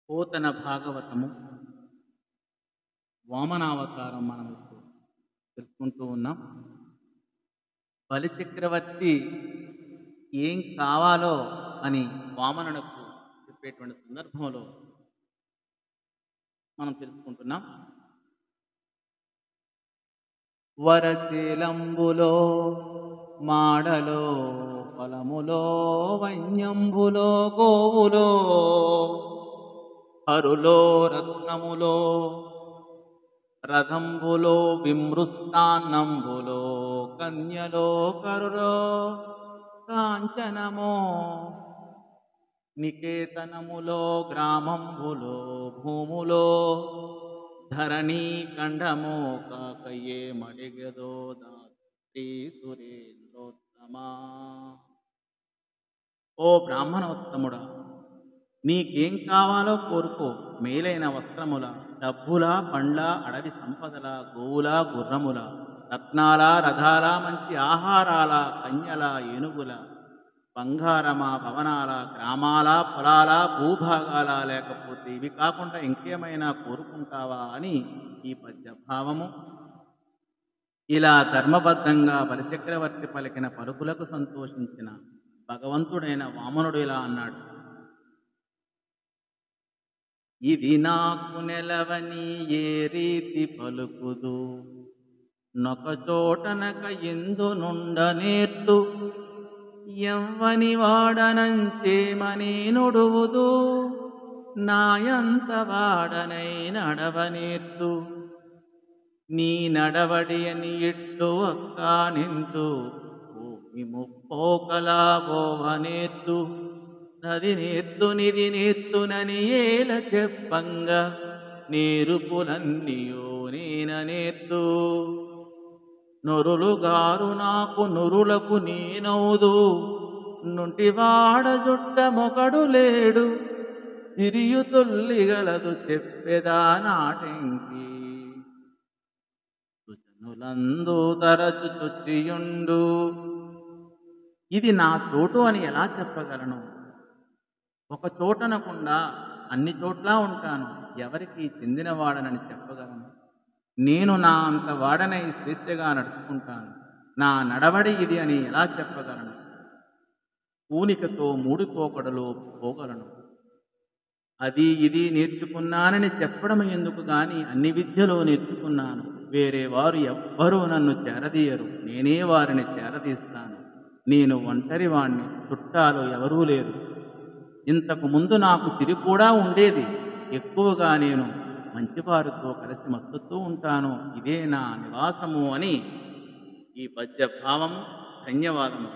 పోతన భాగవతము వామనావతారం మనం ఇప్పుడు తెలుసుకుంటూ ఉన్నాం. బలిచక్రవర్తి ఏం కావాలో అని వామనునకు చెప్పేటువంటి సందర్భంలో మనం తెలుసుకుంటున్నాం. వరచేలంబులో మాడలో ఫలములో వన్యంబులో గోవులో హరులో రత్నములో రథంబులో విమృష్టాన్నంబులో కన్యలో కరులో కాంచనమో నికేతనములో గ్రామంబులో భూములో ధరణీ ఖండమో కాకయే మడిగదో దాత్రి సురేంద్రోత్తమా. ఓ బ్రాహ్మణోత్తముడా, నీకేం కావాలో కోరుకో. మేలైన వస్త్రముల, డబ్బుల, పండ్ల, అడవి సంపదల, గోవుల, గుర్రముల, రత్నాల, రథాల, మంచి ఆహారాల, కన్యల, ఏనుగుల, బంగారమా, భవనాల, గ్రామాల, పొలాల, భూభాగాల, లేకపోతే ఇవి కాకుండా ఇంకేమైనా కోరుకుంటావా అని ఈ పద్యభావము. ఇలా ధర్మబద్ధంగా బలిచక్రవర్తి పలికిన పలుకులకు సంతోషించిన భగవంతుడైన వామనుడు ఇలా అన్నాడు: ఇది నాకు నెలవని ఏ రీతి పలుకుదు, నొకచోటనక ఎందు నుండ నేర్తు, ఎవ్వని వాడనంచేమని నుడువుదు, నాయంత వాడనై నడవనేర్తు, నీ నడవడి అని ఇట్టు అక్క నింతు, భూమి ముప్పోకలా గోవనేత్తు, నది నేత్తు నిధి నేత్తునని ఏల చెప్పంగా, నేరుపులన్నీయో నేననేత్తు, నొరులుగారు నాకు నురులకు నేనౌదు, నుంటివాడ జుట్ట మొకడు లేడు, తిరియు తొల్లిగలదు చెప్పెదా నాటెంకి, సుజనులందు తరచు చొచ్చియుండు. ఇది నా చోటు అని ఎలా చెప్పగలను? ఒక చోటనకుండా అన్ని చోట్ల ఉంటాను, ఎవరికి చెందినవాడనని చెప్పగలను? నేను నా అంత వాడనై స్వేచ్ఛగా నడుచుకుంటాను, నా నడవడి ఇది అని ఎలా చెప్పగలను? పూనికతో మూడిపోకడలో పోగలను, అది ఇది నేర్చుకున్నానని చెప్పడం ఎందుకు గాని అన్ని విద్యలో నేర్చుకున్నాను, వేరే వారు ఎవ్వరూ నన్ను చేరదీయరు, నేనే వారిని చేరదీస్తాను, నేను ఒంటరి వాణ్ణి, చుట్టాలు ఎవరూ లేరు. ఇంతకు ముందు నాకు సిరి కూడా ఉండేది, ఎక్కువగా నేను మంచివారితో కలిసి మస్తుతూ ఉంటాను, ఇదే నా నివాసము అని ఈ పద్యభావం. ధన్యవాదము.